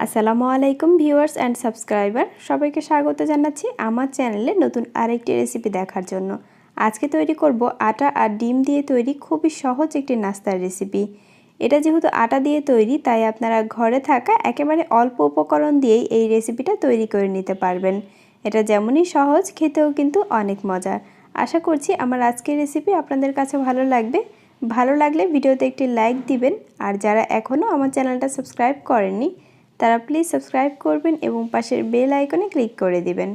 আসসালামু আলাইকুম viewers and subscriber, সবাইকে স্বাগত জানাচ্ছি আমার চ্যানেলে নতুন আরেকটি রেসিপি দেখার জন্য। আজকে তৈরি করব আটা আর ডিম দিয়ে তৈরি খুবই সহজ একটি নাস্তার রেসিপি। এটা যেহেতু আটা দিয়ে তৈরি, তাই আপনারা ঘরে থাকা একেবারে অল্প উপকরণ দিয়েই এই রেসিপিটা তৈরি করে নিতে পারবেন। এটা যেমনই সহজ, খেতেও কিন্তু অনেক মজার। আশা করছি আমার আজকের রেসিপি আপনাদের কাছে ভালো লাগবে। ভালো লাগলে ভিডিওতে একটি লাইক দিবেন, আর যারা এখনও আমার চ্যানেলটা সাবস্ক্রাইব করেননি তারা প্লিজ সাবস্ক্রাইব করবেন এবং পাশের বেল আইকনে ক্লিক করে দিবেন।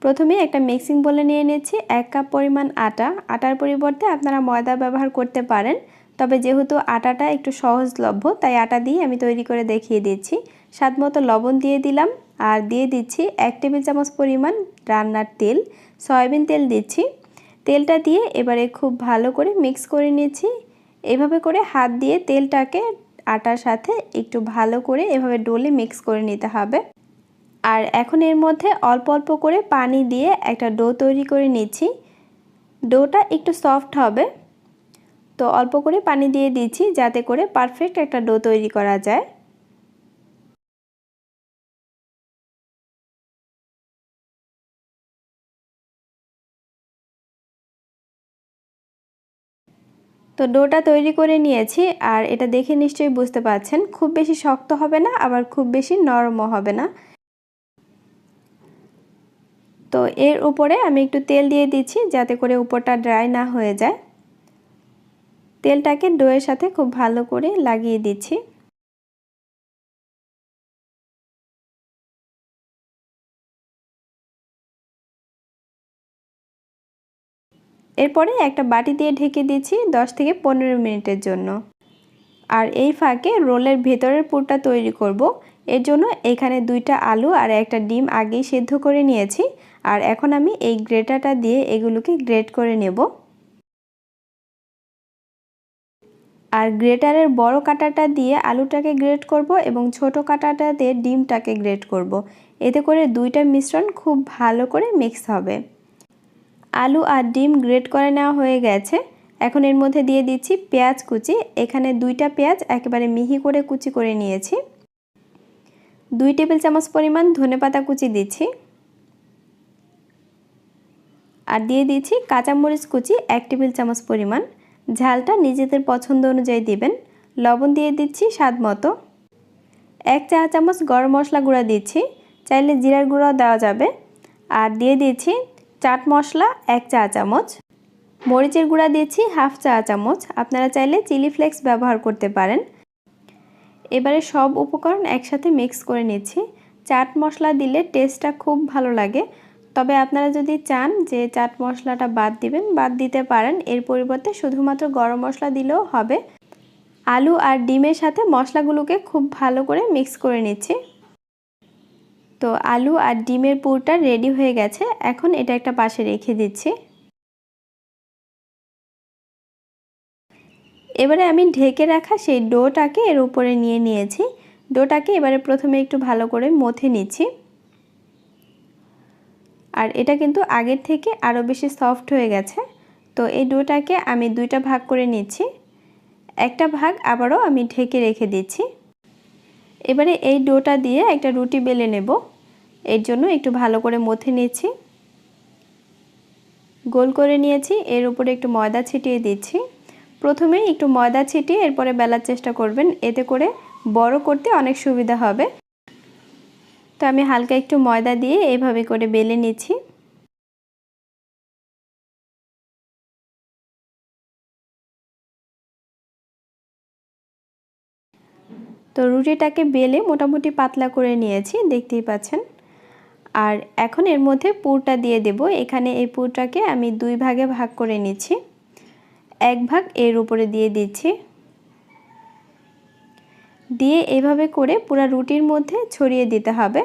প্রথমে একটা মিক্সিং বোলে নিয়ে নিচ্ছি 1 কাপ পরিমাণ আটা। আটার পরিবর্তে আপনারা ময়দা ব্যবহার করতে পারেন, তবে যেহেতু আটাটা একটু সহজলভ্য তাই আটা দিয়ে আমি তৈরি করে দেখিয়ে দিচ্ছি। স্বাদমতো লবণ দিয়ে দিলাম, আর দিয়ে দিচ্ছি 1 টেবিল চামচ পরিমাণ রান্নার তেল, সয়াবিন তেল দিচ্ছি। তেলটা দিয়ে এবারে খুব ভালো করে মিক্স করে নিচ্ছি। এভাবে করে হাত দিয়ে তেলটাকে আটার সাথে একটু ভালো করে এভাবে ডলে মিক্স করে নিতে হবে। আর এখন এর মধ্যে অল্প অল্প করে পানি দিয়ে একটা ডো তৈরি করে নিচ্ছি। ডোটা একটু সফট হবে, তো অল্প করে পানি দিয়ে দিচ্ছি যাতে করে পারফেক্ট একটা ডো তৈরি করা যায়। তো ডোটা তৈরি করে নিয়েছি, আর এটা দেখে নিশ্চয়ই বুঝতে পারছেন খুব বেশি শক্ত হবে না, আবার খুব বেশি নরমও হবে না। তো এর উপরে আমি একটু তেল দিয়ে দিচ্ছি যাতে করে উপরটা ড্রাই না হয়ে যায়। তেলটাকে ডোয়ের সাথে খুব ভালো করে লাগিয়ে দিচ্ছি। এরপরে একটা বাটি দিয়ে ঢেকে দিচ্ছি 10 থেকে 15 মিনিটের জন্য। আর এই ফাঁকে রোলের ভেতরের পুরটা তৈরি করব। এর জন্য এখানে 2টা আলু আর একটা ডিম আগেই সেদ্ধ করে নিয়েছি, আর এখন আমি এই গ্রেটারটা দিয়ে এগুলোকে গ্রেট করে নেব। আর গ্রেটারের বড় কাঁটাটা দিয়ে আলুটাকে গ্রেট করব এবং ছোট কাঁটাটা দিয়ে ডিমটাকে গ্রেট করব। এতে করে দুইটা মিশ্রণ খুব ভালো করে মিক্স হবে। আলু আর ডিম গ্রেট করে নেওয়া হয়ে গেছে। এখন এর মধ্যে দিয়ে দিচ্ছি পেঁয়াজ কুচি। এখানে 2টা পেঁয়াজ একেবারে মিহি করে কুচি করে নিয়েছি। 2 টেবিল চামচ পরিমাণ ধনেপাতা কুচি দিচ্ছি, আর দিয়ে দিচ্ছি কাঁচামরিচ কুচি 1 টেবিল চামচ পরিমাণ। ঝালটা নিজেদের পছন্দ অনুযায়ী দিবেন। লবণ দিয়ে দিচ্ছি স্বাদ মতো। 1 চা চামচ গরম মশলা গুঁড়া দিচ্ছি, চাইলে জিরার গুঁড়াও দেওয়া যাবে। আর দিয়ে দিচ্ছি চাট মশলা 1 চা চামচ। মরিচের গুঁড়া দিচ্ছি হাফ চা চামচ, আপনারা চাইলে চিলি ফ্লেক্স ব্যবহার করতে পারেন। এবারে সব উপকরণ একসাথে মিক্স করে নিচ্ছি। চাট মশলা দিলে টেস্টটা খুব ভালো লাগে, তবে আপনারা যদি চান যে চাট মশলাটা বাদ দিবেন, বাদ দিতে পারেন। এর পরিবর্তে শুধুমাত্র গরম মশলা দিলেও হবে। আলু আর ডিমের সাথে মশলাগুলোকে খুব ভালো করে মিক্স করে নিচ্ছি। তো আলু আর ডিমের পুরটা রেডি হয়ে গেছে। এখন এটা একটা পাশে রেখে দিচ্ছি। এবারে আমি ঢেকে রাখা সেই ডোটাকে এর উপরে নিয়ে নিয়েছি। ডোটাকে এবারে প্রথমে একটু ভালো করে মথে নিচ্ছি। আর এটা কিন্তু আগের থেকে আরও বেশি সফট হয়ে গেছে। তো এই ডোটাকে আমি 2টা ভাগ করে নিচ্ছি। একটা ভাগ আবারও আমি ঢেকে রেখে দিচ্ছি। এবারে এই ডোটা দিয়ে একটা রুটি বেলে নেব। এর জন্য একটু ভালো করে মথে নিচ্ছি। গোল করে নিয়েছি, এর উপরে একটু ময়দা ছিটিয়ে দিচ্ছি। প্রথমে একটু ময়দা ছিটিয়ে এরপরে বেলার চেষ্টা করবেন, এতে করে বড় করতে অনেক সুবিধা হবে। তো আমি হালকা একটু ময়দা দিয়ে এইভাবে করে বেলে নিচ্ছি। তো রুটিটাকে বেলে মোটামুটি পাতলা করে নিয়েছি, দেখতেই পাচ্ছেন। আর এখন এর মধ্যে পুরটা দিয়ে দেব। এখানে এই পুরটাকে আমি 2 ভাগে ভাগ করে নিচ্ছি। 1 ভাগ এর উপরে দিয়ে দিচ্ছি, দিয়ে এভাবে করে পুরো রুটির মধ্যে ছড়িয়ে দিতে হবে।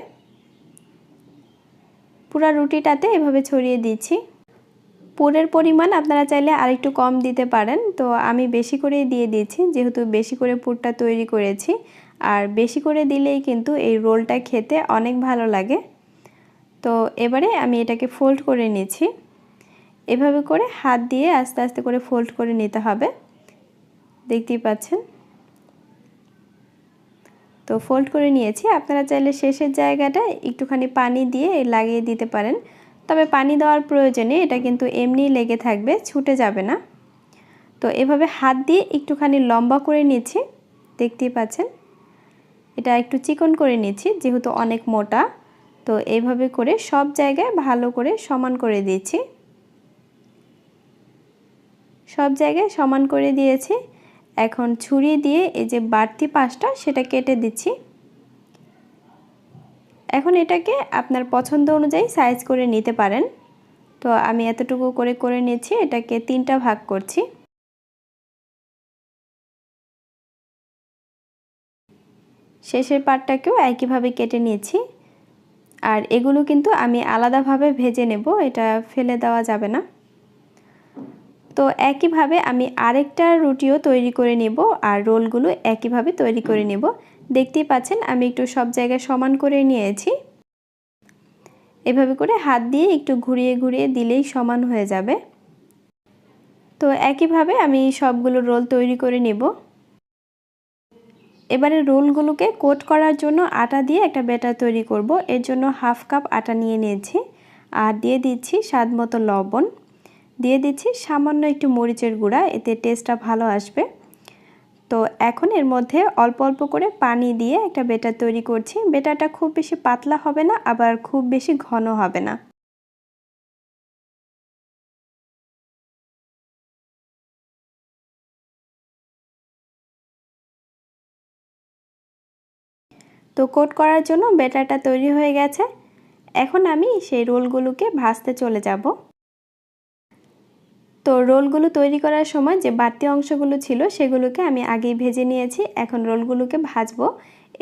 পুরো রুটিটাতে এভাবে ছড়িয়ে দিচ্ছি। পুরের পরিমাণ আপনারা চাইলে আরেকটু কম দিতে পারেন, তো আমি বেশি করেই দিয়ে দিচ্ছি যেহেতু বেশি করে পুরটা তৈরি করেছি। আর বেশি করে দিলেই কিন্তু এই রোলটা খেতে অনেক ভালো লাগে। তো এবারে আমি এটাকে ফোল্ড করে নিচ্ছি। এভাবে করে হাত দিয়ে আস্তে আস্তে করে ফোল্ড করে নিতে হবে, দেখতেই পাচ্ছেন। তো ফোল্ড করে নিয়েছি। আপনারা চাইলে শেষের জায়গাটা একটুখানি পানি দিয়ে লাগিয়ে দিতে পারেন, তবে পানি দেওয়ার প্রয়োজনে এটা কিন্তু এমনিই লেগে থাকবে, ছুটে যাবে না। তো এভাবে হাত দিয়ে একটুখানি লম্বা করে নিচ্ছি, দেখতেই পাচ্ছেন। এটা একটু চিকন করে নিচ্ছি যেহেতু অনেক মোটা। তো এইভাবে করে সব জায়গায় ভালো করে সমান করে দিচ্ছি। সব জায়গায় সমান করে দিয়েছি। এখন ছুরি দিয়ে এই যে বাড়তি পাশটা সেটা কেটে দিচ্ছি। এখন এটাকে আপনার পছন্দ অনুযায়ী সাইজ করে নিতে পারেন। তো আমি এতটুকু করে নিচ্ছি, এটাকে 3টা ভাগ করছি। শেষের পার্টটাকেও একইভাবে কেটে নিয়েছি। আর এগুলো কিন্তু আমি আলাদাভাবে ভেজে নেব, এটা ফেলে দেওয়া যাবে না। তো একইভাবে আমি আরেকটা রুটিও তৈরি করে নেব, আর রোলগুলো একইভাবে তৈরি করে নেব। দেখতেই পাচ্ছেন আমি একটু সব জায়গায় সমান করে নিয়েছি। এভাবে করে হাত দিয়ে একটু ঘুরিয়ে ঘুরিয়ে দিলেই সমান হয়ে যাবে। তো একইভাবে আমি সবগুলো রোল তৈরি করে নেব। এবারে রোলগুলোকে কোট করার জন্য আটা দিয়ে একটা ব্যাটার তৈরি করব। এর জন্য হাফ কাপ আটা নিয়ে নিয়েছি, আর দিয়ে দিচ্ছি স্বাদ মতো লবণ, দিয়ে দিচ্ছি সামান্য একটু মরিচের গুঁড়া, এতে টেস্টটা ভালো আসবে। তো এখন এর মধ্যে অল্প অল্প করে পানি দিয়ে একটা ব্যাটার তৈরি করছি। ব্যাটারটা খুব বেশি পাতলা হবে না, আবার খুব বেশি ঘন হবে না। তো কোট করার জন্য ব্যাটারটা তৈরি হয়ে গেছে। এখন আমি সেই রোলগুলোকে ভাজতে চলে যাব। তো রোলগুলো তৈরি করার সময় যে বাড়তি অংশগুলো ছিল সেগুলোকে আমি আগেই ভেজে নিয়েছি। এখন রোলগুলোকে ভাজবো।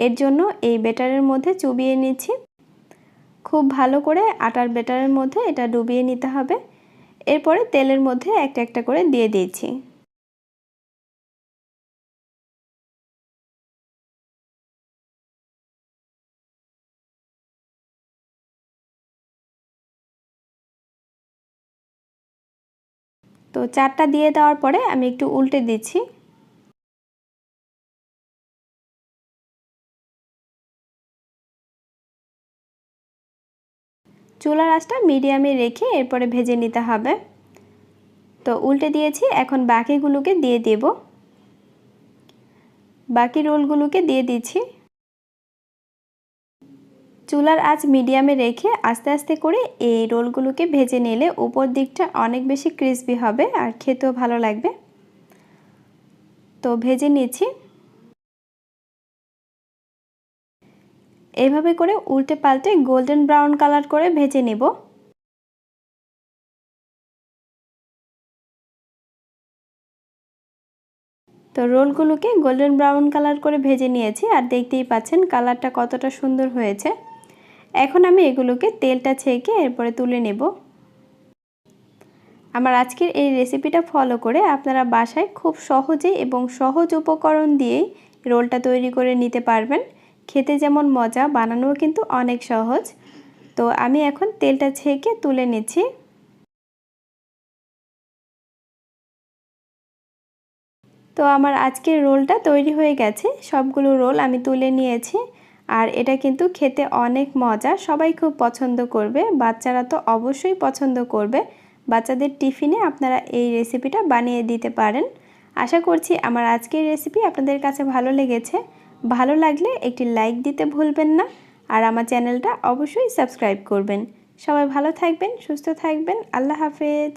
এর জন্য এই ব্যাটারের মধ্যে চুবিয়ে নিচ্ছি। খুব ভালো করে আটার ব্যাটারের মধ্যে এটা ডুবিয়ে নিতে হবে। এরপরে তেলের মধ্যে একটা একটা করে দিয়ে দিয়েছি। তো 4টা দিয়ে দেওয়ার পরে আমি একটু উল্টে দিচ্ছি। চুলার আঁচটা মিডিয়ামে রেখে এরপরে ভেজে নিতে হবে। তো উল্টে দিয়েছি, এখন বাকিগুলোকে দিয়ে দেব। বাকি রোলগুলোকে দিয়ে দিচ্ছি। চুলার আঁচ মিডিয়ামে রেখে আস্তে আস্তে করে এই রোলগুলোকে ভেজে নিলে উপর দিকটা অনেক বেশি ক্রিস্পি হবে আর খেতেও ভালো লাগবে। তো ভেজে নিচ্ছি। এইভাবে করে উল্টে পাল্টে গোল্ডেন ব্রাউন কালার করে ভেজে নেব। তো রোলগুলোকে গোল্ডেন ব্রাউন কালার করে ভেজে নিয়েছি, আর দেখতেই পাচ্ছেন কালারটা কতটা সুন্দর হয়েছে। এখন আমি এগুলোকে তেলটা ছেঁকে এরপরে তুলে নেব। আমার আজকের এই রেসিপিটা ফলো করে আপনারা বাসায় খুব সহজেই এবং সহজ উপকরণ দিয়েই রোলটা তৈরি করে নিতে পারবেন। খেতে যেমন মজা, বানানোও কিন্তু অনেক সহজ। তো আমি এখন তেলটা ছেঁকে তুলে নিচ্ছি। তো আমার আজকের রোলটা তৈরি হয়ে গেছে। সবগুলো রোল আমি তুলে নিয়েছি, আর এটা কিন্তু খেতে অনেক মজা, সবাই খুব পছন্দ করবে। বাচ্চারা তো অবশ্যই পছন্দ করবে। বাচ্চাদের টিফিনে আপনারা এই রেসিপিটা বানিয়ে দিতে পারেন। আশা করছি আমার আজকের রেসিপি আপনাদের কাছে ভালো লেগেছে। ভালো লাগলে একটি লাইক দিতে ভুলবেন না, আর আমার চ্যানেলটা অবশ্যই সাবস্ক্রাইব করবেন। সবাই ভালো থাকবেন, সুস্থ থাকবেন। আল্লাহ হাফেজ।